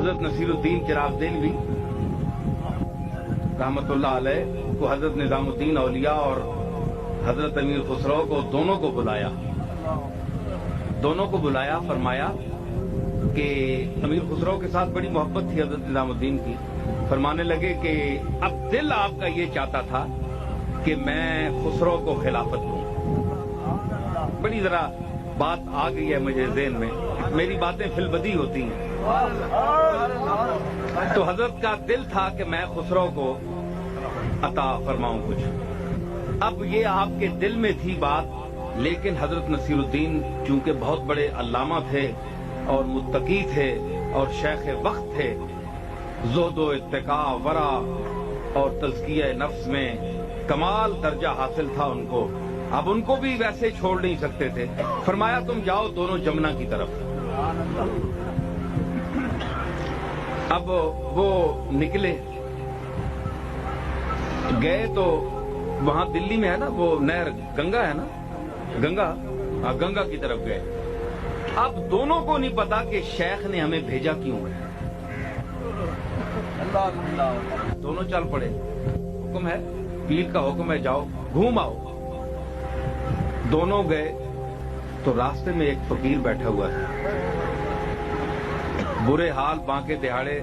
حضرت نصیر الدین چراغ دہلوی رحمت اللہ علیہ کو حضرت نظام الدین اولیاء اور حضرت امیر خسرو کو دونوں کو بلایا فرمایا کہ امیر خسرو کے ساتھ بڑی محبت تھی حضرت نظام الدین کی. فرمانے لگے کہ اب دل آپ کا یہ چاہتا تھا کہ میں خسرو کو خلافت دوں. بڑی ذرا بات آ گئی ہے مجھے ذہن میں، میری باتیں فی البدی ہوتی ہیں. تو حضرت کا دل تھا کہ میں خسرو کو عطا فرماؤں کچھ. اب یہ آپ کے دل میں تھی بات، لیکن حضرت نصیر الدین چونکہ بہت بڑے علامہ تھے اور متقی تھے اور شیخ وقت تھے، زہد و اتقاء ورع اور تزکیہ نفس میں کمال درجہ حاصل تھا ان کو. اب ان کو بھی ویسے چھوڑ نہیں سکتے تھے. فرمایا تم جاؤ دونوں جمنا کی طرف. اب وہ نکلے گئے تو وہاں دلی میں ہے نا وہ نہر گنگا ہے نا، گنگا کی طرف گئے. اب دونوں کو نہیں پتا کہ شیخ نے ہمیں بھیجا کیوں ہے. دونوں چل پڑے. حکم ہے، پیر کا حکم ہے، جاؤ گھوم آؤ. دونوں گئے تو راستے میں ایک فقیر بیٹھا ہوا تھا، برے حال، بانکے دہاڑے،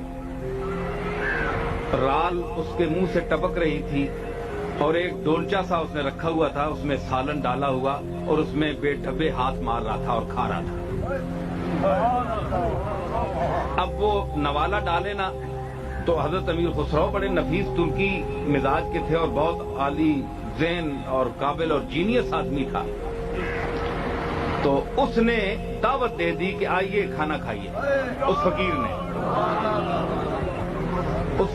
رال اس کے منہ سے ٹپک رہی تھی اور ایک ڈولچا سا اس نے رکھا ہوا تھا، اس میں سالن ڈالا ہوا اور اس میں بے ڈھبے ہاتھ مار رہا تھا اور کھا رہا تھا. اب وہ نوالا ڈالے نا تو حضرت امیر خسرو بڑے نفیس ترکی مزاج کے تھے اور بہت عالی ذہن اور قابل اور جینیس آدمی تھا. تو اس نے دعوت دے دی کہ آئیے کھانا کھائیے. اس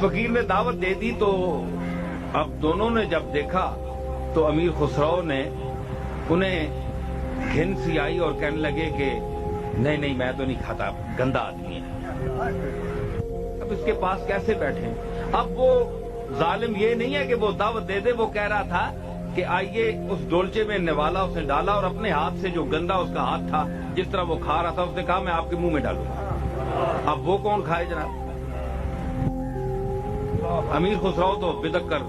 فقیر نے دعوت دے دی. تو اب دونوں نے جب دیکھا تو امیر خسرو نے انہیں گھن سی آئی اور کہنے لگے کہ نہیں میں تو نہیں کھاتا، گندا آدمی ہے، اب اس کے پاس کیسے بیٹھیں. اب وہ ظالم یہ نہیں ہے کہ وہ دعوت دے دے، وہ کہہ رہا تھا کہ آئیے. اس ڈولچے میں نوالا اس نے ڈالا اور اپنے ہاتھ سے، جو گندا اس کا ہاتھ تھا، جس طرح وہ کھا رہا تھا، اس نے کہا میں آپ کے منہ میں ڈالوں. اب وہ کون کھائے جناب. امیر خسرو تو بدک کر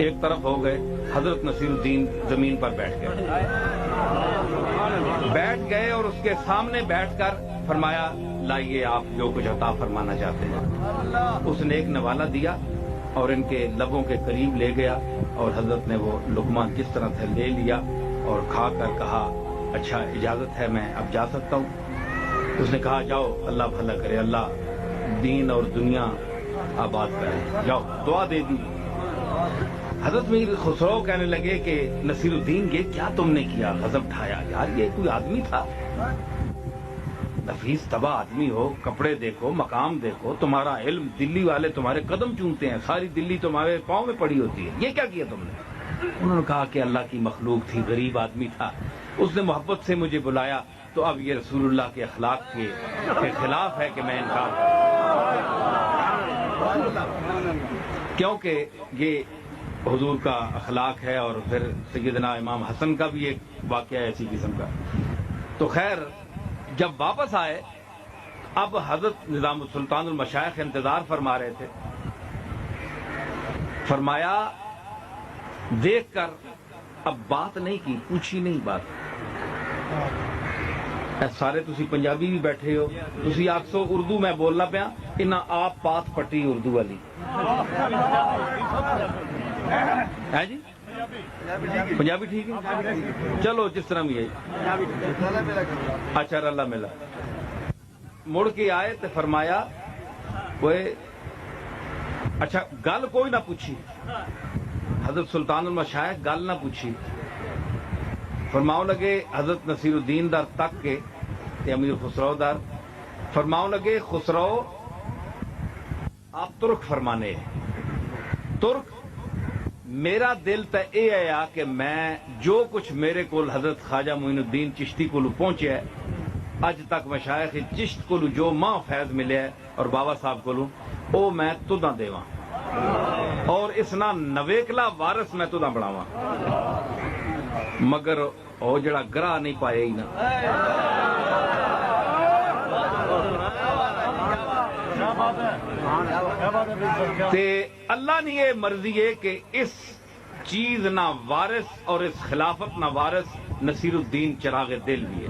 ایک طرف ہو گئے. حضرت نصیر الدین زمین پر بیٹھ گئے اور اس کے سامنے بیٹھ کر فرمایا لائیے آپ جو کچھ عطا فرمانا چاہتے ہیں. اس نے ایک نوالا دیا اور ان کے لبوں کے قریب لے گیا اور حضرت نے وہ لقمہ جس طرح سے لے لیا اور کھا کر کہا اچھا اجازت ہے میں اب جا سکتا ہوں. اس نے کہا جاؤ اللہ بھلا کرے، اللہ دین اور دنیا آباد کرے، جاؤ. دعا دے دی. حضرت میر خسرو کہنے لگے کہ نصیر الدین یہ کیا تم نے کیا، غضب ٹھایا. یار یہ کوئی آدمی تھا، نفیس طبع آدمی ہو، کپڑے دیکھو، مقام دیکھو، تمہارا علم، دلی والے تمہارے قدم چومتے ہیں، ساری دلی تمہارے پاؤں میں پڑی ہوتی ہے، یہ کیا کیا تم نے. انہوں نے کہا کہ اللہ کی مخلوق تھی، غریب آدمی تھا، اس نے محبت سے مجھے بلایا، تو اب یہ رسول اللہ کے اخلاق کے خلاف ہے کہ میں انکار کروں، کیونکہ یہ حضور کا اخلاق ہے. اور پھر سیدنا امام حسن کا بھی ایک واقعہ ہے اسی قسم کا. تو خیر جب واپس آئے، اب حضرت نظام السلطان المشائخ انتظار فرما رہے تھے. فرمایا دیکھ کر اب بات نہیں کی، پوچھی نہیں بات. سارے تسی پنجابی بھی بیٹھے ہو، تسی آکسو اردو میں بولنا پیا، انہاں آپ پات پٹی اردو والی ہے جی. پنجابی ٹھیک ہے، چلو جس طرح بھی ہے. اچھا رلا ملا. مڑ کے آئے تو فرمایا وہ اچھا گل کوئی نہ پوچھی. حضرت سلطان المشائخ گل نہ پوچھی. فرماؤ لگے حضرت نصیر الدین در تک کے امیر خسرو در. فرماؤ لگے خسرو آپ ترک فرمانے. ترک میرا دل تے اے ہے کہ میں جو کچھ میرے کول حضرت خواجہ معین الدین چشتی کو پہنچے ہے، اج تک مشائخ چشت کو جو ماں فیض ملے ہے اور بابا صاحب کو او میں تداں دیواں اور اس نا نویکلا وارث میں تداں بناواں، مگر او جڑا گراہ نہیں پائے ہی نا. تے اللہ نے یہ مرضی ہے کہ اس چیز نہ وارث اور اس خلافت نہ وارث نصیر الدین چراغ دل بھی ہے.